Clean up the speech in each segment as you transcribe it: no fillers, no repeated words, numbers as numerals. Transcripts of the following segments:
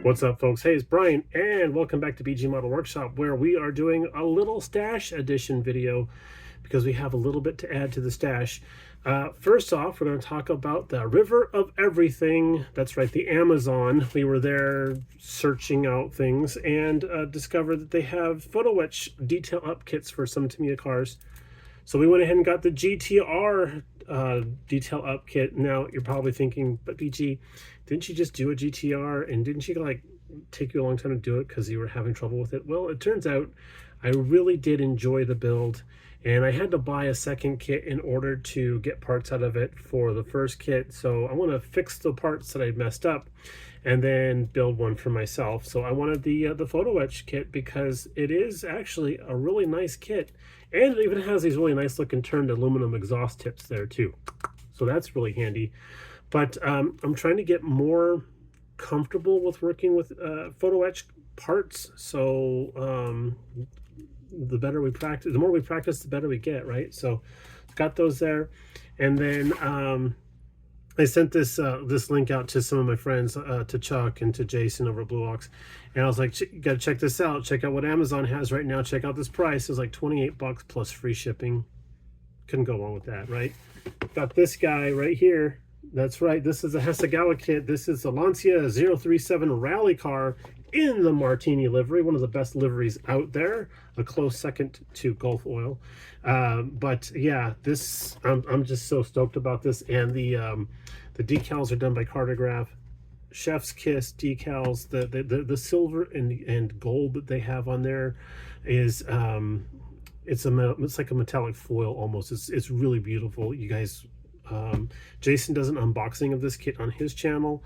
What's up, folks? Hey, it's Brian, and welcome back to BG Model Workshop, where we are doing a little stash edition video because we have a little bit to add to the stash. First off, we're going to talk about the River of Everything. That's right, the Amazon. We were there searching out things and discovered that they have photo etch detail up kits for some Tamiya cars. So we went ahead and got the GTR detail up kit. Now you're probably thinking, but BG, didn't you just do a GTR, and didn't you like take you a long time to do it because you were having trouble with it? Well, it turns out I really did enjoy the build, and I had to buy a second kit in order to get parts out of it for the first kit. So I want to fix the parts that I messed up and then build one for myself. So I wanted the photo etch kit because it is actually a really nice kit, and it even has these really nice looking turned aluminum exhaust tips there too. So that's really handy. But I'm trying to get more comfortable with working with photo etch parts. So the better we practice, the more we practice, the better we get, right? So got those there. And then I sent this this link out to some of my friends, to Chuck and to Jason over at Blue Ox, and I was like, you gotta check this out. Check out what Amazon has right now. Check out this price. It's like 28 bucks plus free shipping. Couldn't go wrong with that, right? Got this guy right here. That's right, this is a Hasegawa kit. This is the Lancia 037 rally car in the Martini livery, one of the best liveries out there, a close second to Gulf Oil. But yeah, this I'm just so stoked about this. And the decals are done by Cartograph. Chef's Kiss decals. The silver and gold that they have on there is it's like a metallic foil almost. It's really beautiful, you guys. Jason does an unboxing of this kit on his channel.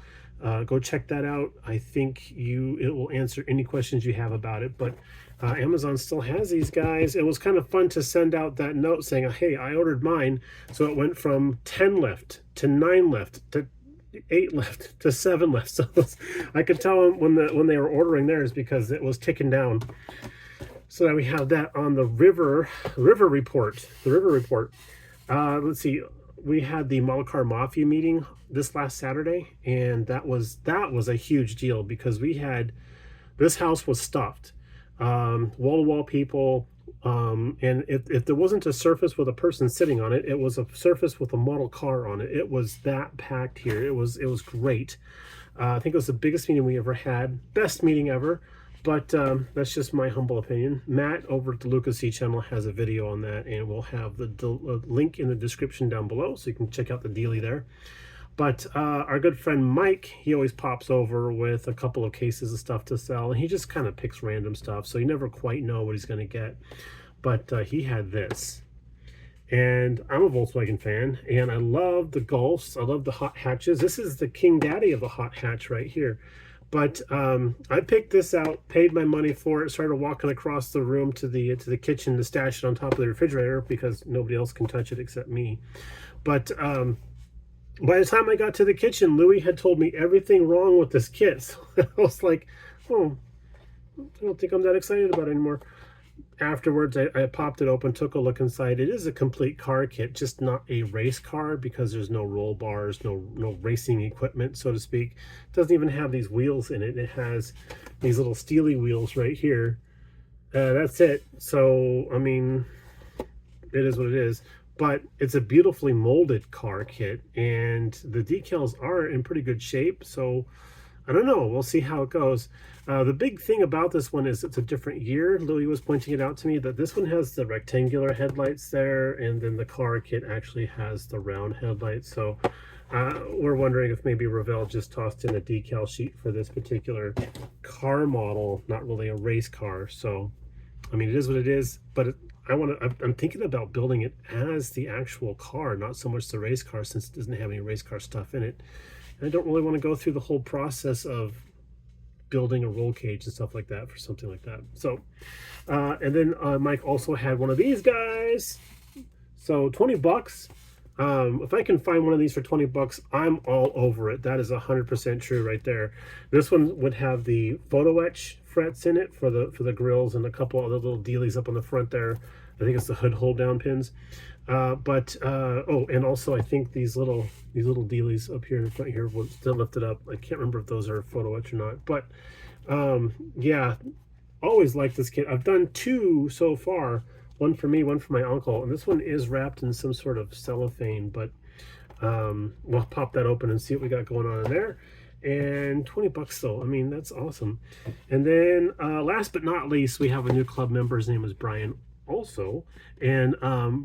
Go check that out. I think it will answer any questions you have about it. But Amazon still has these guys. It was kind of fun to send out that note saying, hey, I ordered mine. So it went from 10 left to 9 left to 8 left to 7 left. So I could tell them when they were ordering theirs because it was ticking down. So now we have that on the river report. The river report. Let's see. We had the Model Car Mafia meeting this last Saturday, and that was a huge deal because this house was stuffed, wall-to-wall people, and if there wasn't a surface with a person sitting on it, it was a surface with a model car on it. It was that packed here. It was great. I think it was the biggest meeting we ever had, best meeting ever. But that's just my humble opinion. Matt over at the Luka Cee channel has a video on that, and we'll have the link in the description down below, so you can check out the dealie there. But our good friend Mike, he always pops over with a couple of cases of stuff to sell, and he just kind of picks random stuff, so you never quite know what he's going to get. But he had this. And I'm a Volkswagen fan, and I love the Golfs. I love the hot hatches. This is the king daddy of the hot hatch right here. But I picked this out, paid my money for it, started walking across the room to the kitchen to stash it on top of the refrigerator because nobody else can touch it except me. But by the time I got to the kitchen, Louis had told me everything wrong with this kit. So I was like, oh, I don't think I'm that excited about it anymore. Afterwards, I popped it open, took a look inside. It is a complete car kit, just not a race car because there's no roll bars, no racing equipment, so to speak. It doesn't even have these wheels in it. It has these little steely wheels right here. That's it. So, I mean, it is what it is. But it's a beautifully molded car kit, and the decals are in pretty good shape. So, I don't know. We'll see how it goes. The big thing about this one is it's a different year. Louis was pointing it out to me that this one has the rectangular headlights there, and then the car kit actually has the round headlights. So we're wondering if maybe Revell just tossed in a decal sheet for this particular car model, not really a race car. So, I mean, it is what it is, but I'm thinking about building it as the actual car, not so much the race car, since it doesn't have any race car stuff in it. I don't really want to go through the whole process of building a roll cage and stuff like that for something like that. So, and then Mike also had one of these guys. So 20 bucks. If I can find one of these for 20 bucks, I'm all over it. That is 100% true right there. This one would have the photo etch frets in it for the grills and a couple other little dealies up on the front there. I think it's the hood hold down pins. Oh, and also I think these little dealies up here in front here will still lifted up. I can't remember if those are photo etch or not, but yeah, always like this kit. I've done 2 so far, one for me, one for my uncle, and this one is wrapped in some sort of cellophane, but we'll pop that open and see what we got going on in there. And 20 bucks though, I mean, that's awesome. And then last but not least, we have a new club member. His name is Bryan also, and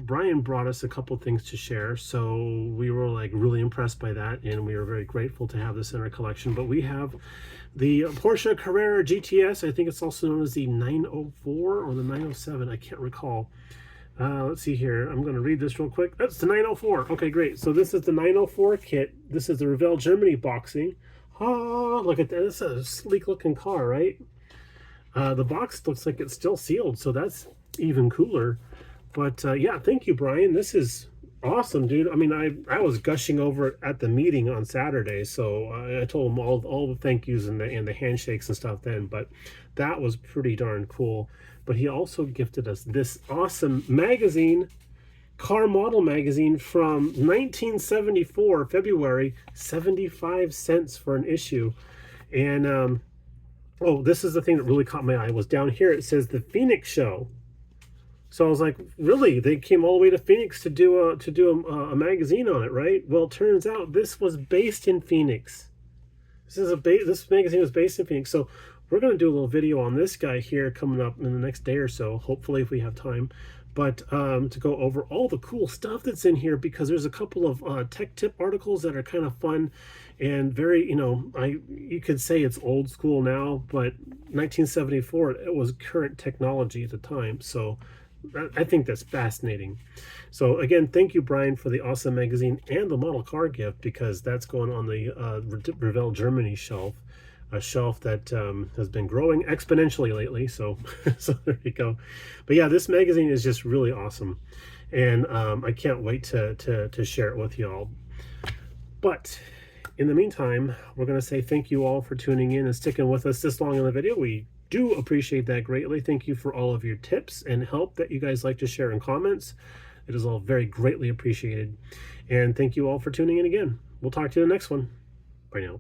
Bryan brought us a couple things to share, so we were like really impressed by that, and we were very grateful to have this in our collection. But we have the Porsche Carrera GTS. I think it's also known as the 904 or the 907, I can't recall. Let's see here. I'm going to read this real quick. That's the 904. Okay, great. So this is the 904 kit. This is the Revell Germany boxing. Ah, look at that. This is a sleek looking car, right? The box looks like it's still sealed, so that's even cooler. But yeah, thank you, Bryan. This is awesome, dude. I mean, I was gushing over it at the meeting on Saturday, so I told him all the thank yous and the handshakes and stuff then. But that was pretty darn cool. But he also gifted us this awesome magazine, car model magazine from 1974, February, 75 cents for an issue. And oh, this is the thing that really caught my eye. Was down here it says the Phoenix Show. So I was like, really? They came all the way to Phoenix to do a magazine on it, right? Well, it turns out this was based in Phoenix. This magazine was based in Phoenix. So we're going to do a little video on this guy here coming up in the next day or so, hopefully, if we have time. But to go over all the cool stuff that's in here, because there's a couple of tech tip articles that are kind of fun and very, you could say it's old school now, but 1974, it was current technology at the time. So I think that's fascinating. So again, thank you, Bryan, for the awesome magazine and the model car gift, because that's going on the Revell Germany shelf. A shelf that has been growing exponentially lately, so so there you go. But yeah, this magazine is just really awesome, and I can't wait to share it with you all. But in the meantime, we're going to say thank you all for tuning in and sticking with us this long in the video. We do appreciate that greatly. Thank you for all of your tips and help that you guys like to share in comments. It is all very greatly appreciated. And thank you all for tuning in again. We'll talk to you in the next one. Bye now.